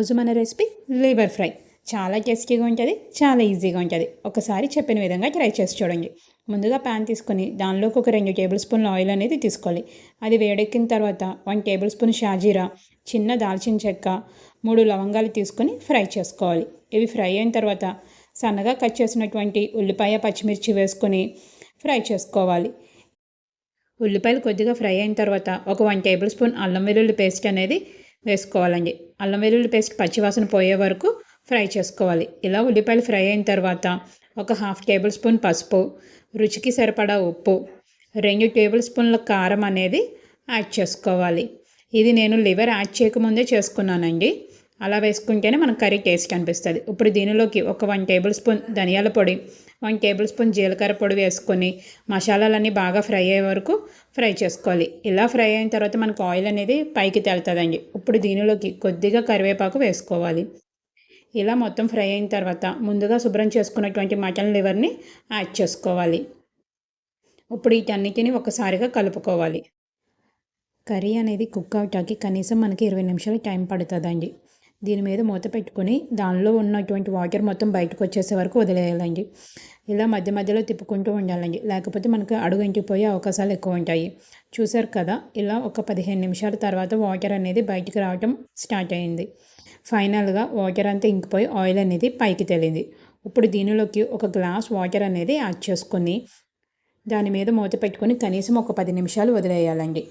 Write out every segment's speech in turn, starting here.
ఈరోజు మన recipe liver fry. చాలా టేస్టీగా ఉంటుంది, చాలా ఈజీగా ఉంటుంది. ఒకసారి చెప్పిన విధంగా ట్రై చేసి చూడండి. ముందుగా ప్యాన్ తీసుకొని దానిలోకి ఒక 2 టేబుల్ స్పూన్ల ఆయిల్ అనేది తీసుకోవాలి. అది వేడెక్కిన తర్వాత 1 టేబుల్ స్పూన్ షాజీరా, చిన్న దాల్చిన చెక్క, 3 లవంగాలు తీసుకొని ఫ్రై చేసుకోవాలి. ఇవి ఫ్రై అయిన తర్వాత సన్నగా కట్ చేసినటువంటి ఉల్లిపాయ, పచ్చిమిర్చి వేసుకొని ఫ్రై చేసుకోవాలి. ఉల్లిపాయలు కొద్దిగా ఫ్రై అయిన తర్వాత ఒక 1 టేబుల్ స్పూన్ అల్లం వెల్లుల్లి పేస్ట్ అనేది వేసుకోవాలండి. అల్లం వెల్లుల్లి పేస్ట్ పచ్చివాసన పోయే వరకు ఫ్రై చేసుకోవాలి. ఇలా ఉల్లిపాయలు ఫ్రై అయిన తర్వాత ఒక 1/2 టేబుల్ స్పూన్ పసుపు, రుచికి సరిపడా ఉప్పు, 2 టేబుల్ స్పూన్ల కారం అనేది యాడ్ చేసుకోవాలి. ఇది నేను లివర్ యాడ్ చేయకముందే చేసుకున్నానండి. అలా వేసుకుంటేనే మనకు కర్రీ టేస్ట్ అనిపిస్తుంది. ఇప్పుడు దీనిలోకి ఒక 1 టేబుల్ స్పూన్ ధనియాల పొడి, 1 టేబుల్ స్పూన్ జీలకర్ర పొడి వేసుకొని మసాలాలన్నీ బాగా ఫ్రై అయ్యే వరకు ఫ్రై చేసుకోవాలి. ఇలా ఫ్రై అయిన తర్వాత మనకు ఆయిల్ అనేది పైకి తేలుతుందండి. ఇప్పుడు దీనిలోకి కొద్దిగా కరివేపాకు వేసుకోవాలి. ఇలా మొత్తం ఫ్రై అయిన తర్వాత ముందుగా శుభ్రం చేసుకున్నటువంటి మటన్ లివర్ని యాడ్ చేసుకోవాలి. ఇప్పుడు వీటన్నిటిని ఒకసారిగా కలుపుకోవాలి. కర్రీ అనేది కుక్ అవటానికి కనీసం మనకి 20 నిమిషాలు టైం పడుతుందండి. దీని మీద మూత పెట్టుకొని దానిలో ఉన్నటువంటి వాటర్ మొత్తం బయటకు వచ్చేసే వరకు వదిలేయాలండి. ఇలా మధ్య మధ్యలో తిప్పుకుంటూ ఉండాలండి, లేకపోతే మనకు అడుగు ఇంటిపోయే అవకాశాలు ఎక్కువ ఉంటాయి. చూసారు కదా, ఇలా ఒక 15 నిమిషాల తర్వాత వాటర్ అనేది బయటికి రావటం స్టార్ట్ అయింది. ఫైనల్గా వాటర్ అంతా ఇంకిపోయి ఆయిల్ అనేది పైకి తేలింది. ఇప్పుడు దీనిలోకి ఒక గ్లాస్ వాటర్ అనేది యాడ్ చేసుకొని దాని మీద మూత పెట్టుకొని కనీసం ఒక 10 నిమిషాలు వదిలేయాలండి.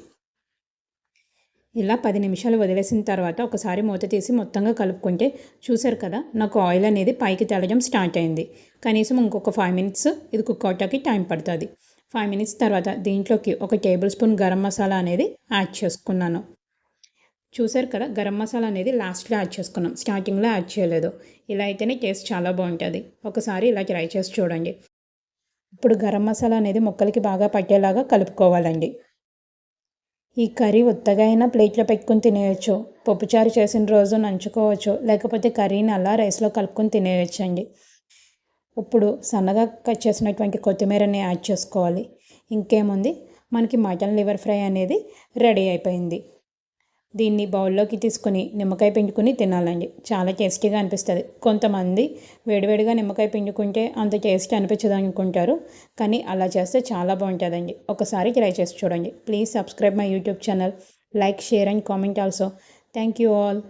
ఇలా 10 నిమిషాలు వదిలేసిన తర్వాత ఒకసారి మూత తీసి మొత్తంగా కలుపుకుంటే చూసారు కదా, నాకు ఆయిల్ అనేది పైకి తేలడం స్టార్ట్ అయింది. కనీసం ఇంకొక 5 మినిట్స్ ఇది కుక్ అవటానికి టైం పడుతుంది. 5 మినిట్స్ తర్వాత దీంట్లోకి ఒక టేబుల్ స్పూన్ గరం మసాలా అనేది యాడ్ చేసుకున్నాను. చూసారు కదా, గరం మసాలా అనేది లాస్ట్లో యాడ్ చేసుకున్నాం, స్టార్టింగ్లో యాడ్ చేయలేదు. ఇలా అయితేనే టేస్ట్ చాలా బాగుంటుంది. ఒకసారి ఇలా ట్రై చేసి చూడండి. ఇప్పుడు గరం మసాలా అనేది ముక్కలకి బాగా పట్టేలాగా కలుపుకోవాలండి. ఈ కర్రీ ఉత్తగా అయినా ప్లేట్లో పెట్టుకుని తినేయచ్చు, పప్పుచారు చేసిన రోజు నంచుకోవచ్చు, లేకపోతే కర్రీని అలా రైస్లో కలుపుకొని తినేయచ్చండి. ఇప్పుడు సన్నగా కట్ చేసినటువంటి కొత్తిమీరని యాడ్ చేసుకోవాలి. ఇంకేముంది, మనకి మటన్ లివర్ ఫ్రై అనేది రెడీ అయిపోయింది. దీన్ని బౌల్లోకి తీసుకొని నిమ్మకాయ పిండుకొని తినాలండి. చాలా టేస్టీగా అనిపిస్తుంది. కొంతమంది వేడివేడిగా నిమ్మకాయ పిండుకుంటే అంత టేస్ట్ అనిపించదు అనుకుంటారు, కానీ అలా చేస్తే చాలా బాగుంటుందండి. ఒకసారి ట్రై చేసి చూడండి. Please subscribe my YouTube channel, like, share and comment also. Thank you all.